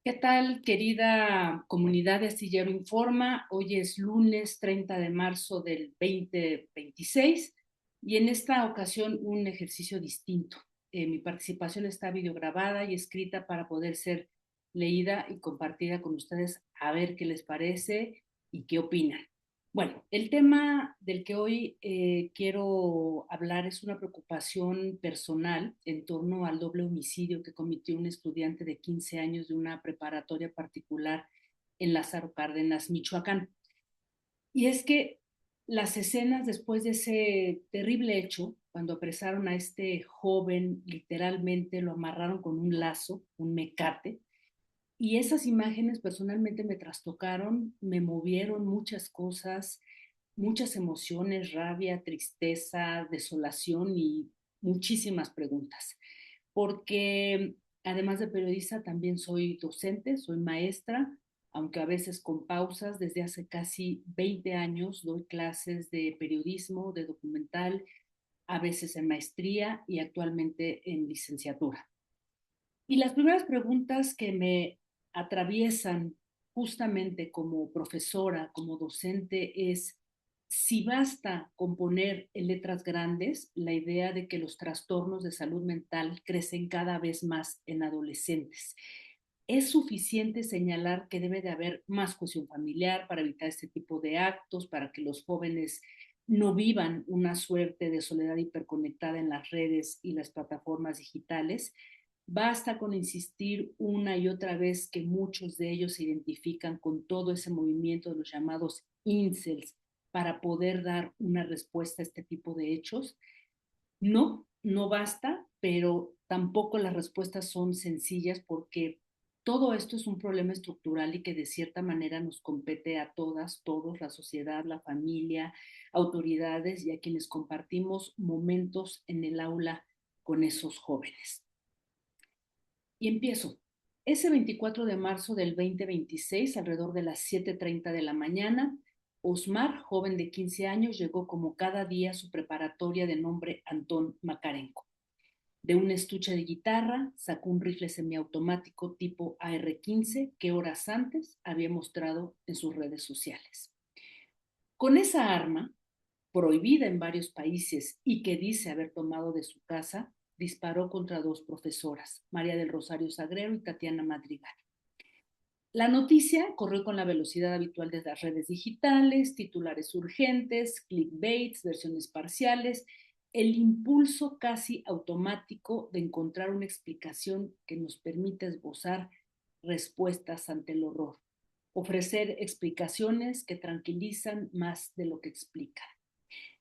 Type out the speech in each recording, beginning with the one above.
¿Qué tal, querida comunidad de Astillero Informa? Hoy es lunes 30 de marzo del 2026 y en esta ocasión un ejercicio distinto. Mi participación está videograbada y escrita para poder ser leída y compartida con ustedes a ver qué les parece y qué opinan. Bueno, el tema del que hoy quiero hablar es una preocupación personal en torno al doble homicidio que cometió un estudiante de 15 años de una preparatoria particular en Lázaro Cárdenas, Michoacán. Y es que las escenas después de ese terrible hecho, cuando apresaron a este joven, literalmente lo amarraron con un lazo, un mecate, y esas imágenes personalmente me trastocaron, me movieron muchas cosas, muchas emociones, rabia, tristeza, desolación y muchísimas preguntas. Porque además de periodista, también soy docente, soy maestra, aunque a veces con pausas. Desde hace casi 20 años doy clases de periodismo, de documental, a veces en maestría y actualmente en licenciatura. Y las primeras preguntas que me atraviesan justamente como profesora, como docente, es si basta con poner en letras grandes la idea de que los trastornos de salud mental crecen cada vez más en adolescentes. Es suficiente señalar que debe de haber más cohesión familiar para evitar este tipo de actos, para que los jóvenes no vivan una suerte de soledad hiperconectada en las redes y las plataformas digitales. Basta con insistir una y otra vez que muchos de ellos se identifican con todo ese movimiento de los llamados incels para poder dar una respuesta a este tipo de hechos. No, no basta, pero tampoco las respuestas son sencillas porque todo esto es un problema estructural y que de cierta manera nos compete a todas, todos, la sociedad, la familia, autoridades y a quienes compartimos momentos en el aula con esos jóvenes. Y empiezo. Ese 24 de marzo del 2026, alrededor de las 7:30 de la mañana, Osmar, joven de 15 años, llegó como cada día a su preparatoria de nombre Antón Makarenko. De un estuche de guitarra sacó un rifle semiautomático tipo AR-15 que horas antes había mostrado en sus redes sociales. Con esa arma, prohibida en varios países y que dice haber tomado de su casa, disparó contra dos profesoras, María del Rosario Sagrero y Tatiana Madrigal. La noticia corrió con la velocidad habitual de las redes digitales, titulares urgentes, clickbaits, versiones parciales, el impulso casi automático de encontrar una explicación que nos permita esbozar respuestas ante el horror, ofrecer explicaciones que tranquilizan más de lo que explican,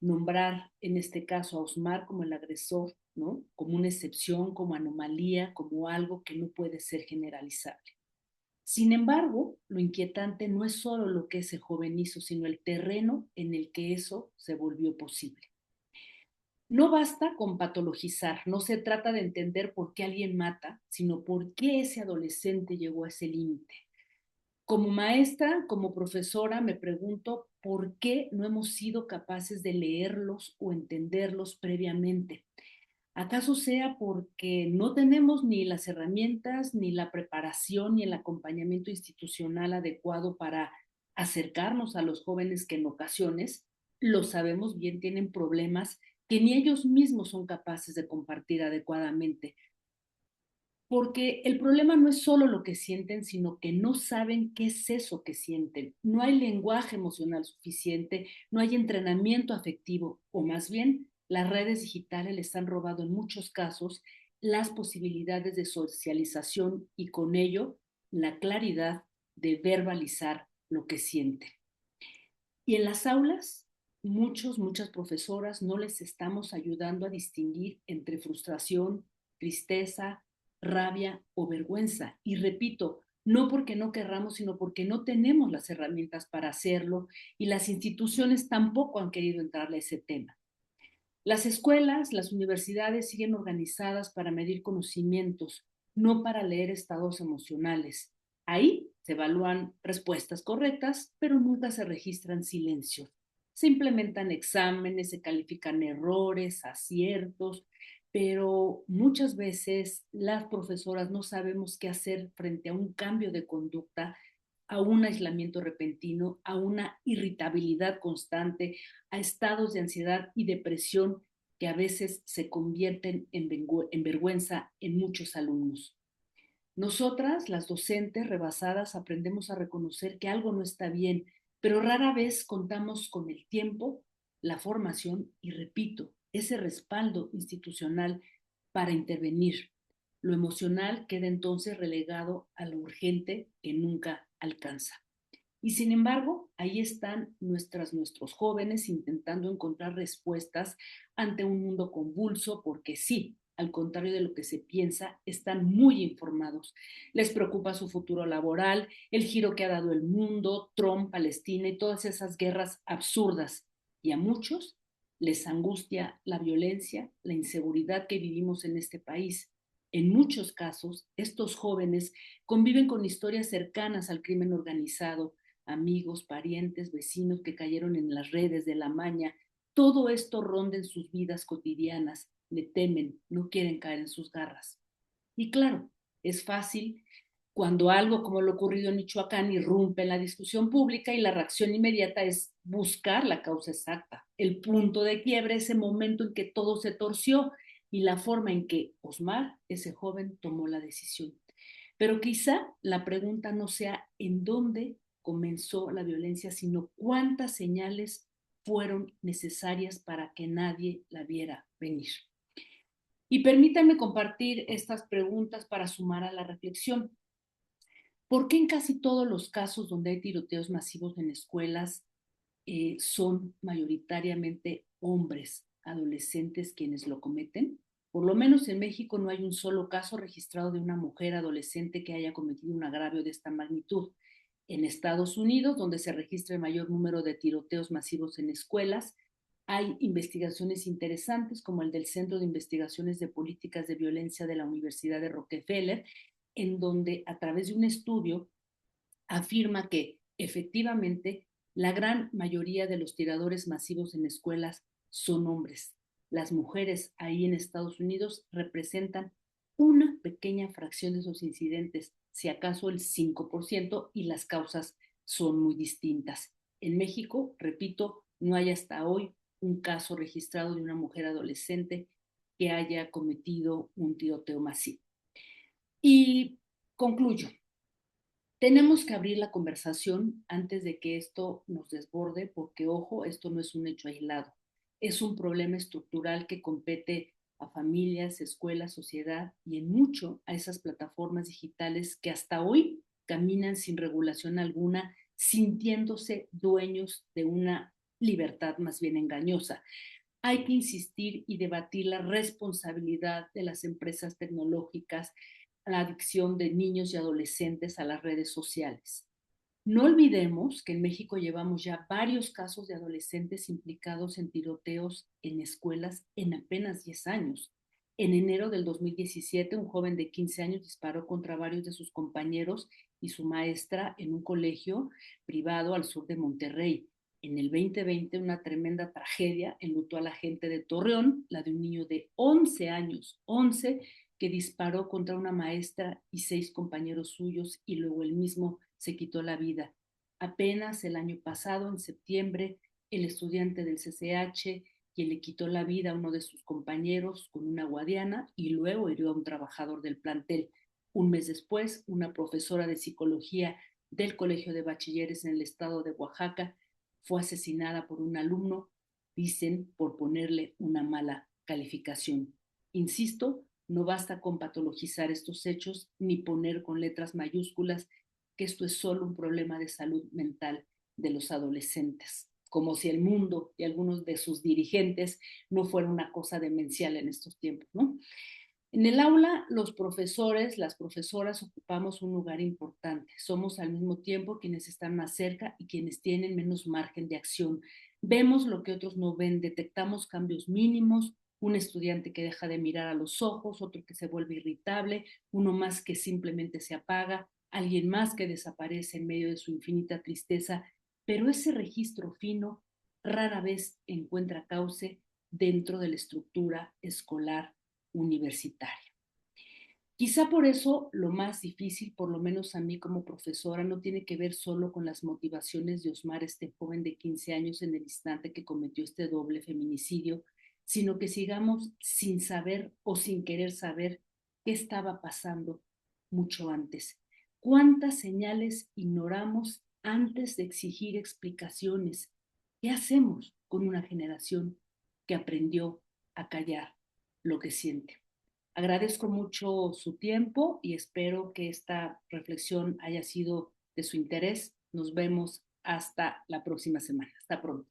nombrar en este caso a Osmar como el agresor, ¿no? Como una excepción, como anomalía, como algo que no puede ser generalizable. Sin embargo, lo inquietante no es solo lo que ese joven hizo, sino el terreno en el que eso se volvió posible. No basta con patologizar, no se trata de entender por qué alguien mata, sino por qué ese adolescente llegó a ese límite. Como maestra, como profesora, me pregunto por qué no hemos sido capaces de leerlos o entenderlos previamente. ¿Acaso sea porque no tenemos ni las herramientas, ni la preparación, ni el acompañamiento institucional adecuado para acercarnos a los jóvenes que en ocasiones, lo sabemos bien, tienen problemas que ni ellos mismos son capaces de compartir adecuadamente? Porque el problema no es solo lo que sienten, sino que no saben qué es eso que sienten. No hay lenguaje emocional suficiente, no hay entrenamiento afectivo, o más bien las redes digitales les han robado en muchos casos las posibilidades de socialización y con ello la claridad de verbalizar lo que sienten. Y en las aulas, muchas profesoras no les estamos ayudando a distinguir entre frustración, tristeza, rabia o vergüenza. Y repito, no porque no querramos, sino porque no tenemos las herramientas para hacerlo y las instituciones tampoco han querido entrarle a ese tema. Las escuelas, las universidades siguen organizadas para medir conocimientos, no para leer estados emocionales. Ahí se evalúan respuestas correctas, pero nunca se registran silencios. Se implementan exámenes, se califican errores, aciertos, pero muchas veces las profesoras no sabemos qué hacer frente a un cambio de conducta, a un aislamiento repentino, a una irritabilidad constante, a estados de ansiedad y depresión que a veces se convierten en vergüenza en muchos alumnos. Nosotras, las docentes rebasadas, aprendemos a reconocer que algo no está bien, pero rara vez contamos con el tiempo, la formación y, repito, ese respaldo institucional para intervenir. Lo emocional queda entonces relegado a lo urgente que nunca alcanza. Y sin embargo, ahí están nuestros jóvenes intentando encontrar respuestas ante un mundo convulso, porque sí, al contrario de lo que se piensa, están muy informados. Les preocupa su futuro laboral, el giro que ha dado el mundo, Trump, Palestina y todas esas guerras absurdas. Y a muchos les angustia la violencia, la inseguridad que vivimos en este país. En muchos casos, estos jóvenes conviven con historias cercanas al crimen organizado, amigos, parientes, vecinos que cayeron en las redes de la maña. Todo esto ronda en sus vidas cotidianas, le temen, no quieren caer en sus garras. Y claro, es fácil cuando algo como lo ocurrido en Michoacán irrumpe en la discusión pública y la reacción inmediata es buscar la causa exacta, el punto de quiebre, ese momento en que todo se torció y la forma en que Osmar, ese joven, tomó la decisión. Pero quizá la pregunta no sea en dónde comenzó la violencia, sino cuántas señales fueron necesarias para que nadie la viera venir. Y permítanme compartir estas preguntas para sumar a la reflexión. ¿Por qué en casi todos los casos donde hay tiroteos masivos en escuelas son mayoritariamente hombres, adolescentes quienes lo cometen? Por lo menos en México no hay un solo caso registrado de una mujer adolescente que haya cometido un agravio de esta magnitud. En Estados Unidos, donde se registra el mayor número de tiroteos masivos en escuelas, hay investigaciones interesantes como el del Centro de Investigaciones de Políticas de Violencia de la Universidad de Rockefeller, en donde a través de un estudio afirma que efectivamente la gran mayoría de los tiradores masivos en escuelas son hombres. Las mujeres ahí en Estados Unidos representan una pequeña fracción de esos incidentes, si acaso el 5%, y las causas son muy distintas. En México, repito, no hay hasta hoy un caso registrado de una mujer adolescente que haya cometido un tiroteo masivo. Y concluyo, tenemos que abrir la conversación antes de que esto nos desborde, porque, ojo, esto no es un hecho aislado. Es un problema estructural que compete a familias, escuelas, sociedad y en mucho a esas plataformas digitales que hasta hoy caminan sin regulación alguna, sintiéndose dueños de una libertad más bien engañosa. Hay que insistir y debatir la responsabilidad de las empresas tecnológicas, la adicción de niños y adolescentes a las redes sociales. No olvidemos que en México llevamos ya varios casos de adolescentes implicados en tiroteos en escuelas en apenas 10 años. En enero del 2017, un joven de 15 años disparó contra varios de sus compañeros y su maestra en un colegio privado al sur de Monterrey. En el 2020, una tremenda tragedia enlutó a la gente de Torreón, la de un niño de 11 años, 11, que disparó contra una maestra y 6 compañeros suyos y luego él mismo se quitó la vida. Apenas el año pasado, en septiembre, el estudiante del CCH, quien le quitó la vida a uno de sus compañeros con una guadiana y luego hirió a un trabajador del plantel. Un mes después, una profesora de psicología del Colegio de Bachilleres en el estado de Oaxaca fue asesinada por un alumno, dicen, por ponerle una mala calificación. Insisto, no basta con patologizar estos hechos ni poner con letras mayúsculas que esto es solo un problema de salud mental de los adolescentes, como si el mundo y algunos de sus dirigentes no fuera una cosa demencial en estos tiempos, ¿no? En el aula, los profesores, las profesoras ocupamos un lugar importante. Somos al mismo tiempo quienes están más cerca y quienes tienen menos margen de acción. Vemos lo que otros no ven, detectamos cambios mínimos, un estudiante que deja de mirar a los ojos, otro que se vuelve irritable, uno más que simplemente se apaga, alguien más que desaparece en medio de su infinita tristeza, pero ese registro fino rara vez encuentra cauce dentro de la estructura escolar universitaria. Quizá por eso lo más difícil, por lo menos a mí como profesora, no tiene que ver solo con las motivaciones de Osmar, este joven de 15 años en el instante que cometió este doble feminicidio, sino que sigamos sin saber o sin querer saber qué estaba pasando mucho antes. ¿Cuántas señales ignoramos antes de exigir explicaciones? ¿Qué hacemos con una generación que aprendió a callar lo que siente? Agradezco mucho su tiempo y espero que esta reflexión haya sido de su interés. Nos vemos hasta la próxima semana. Hasta pronto.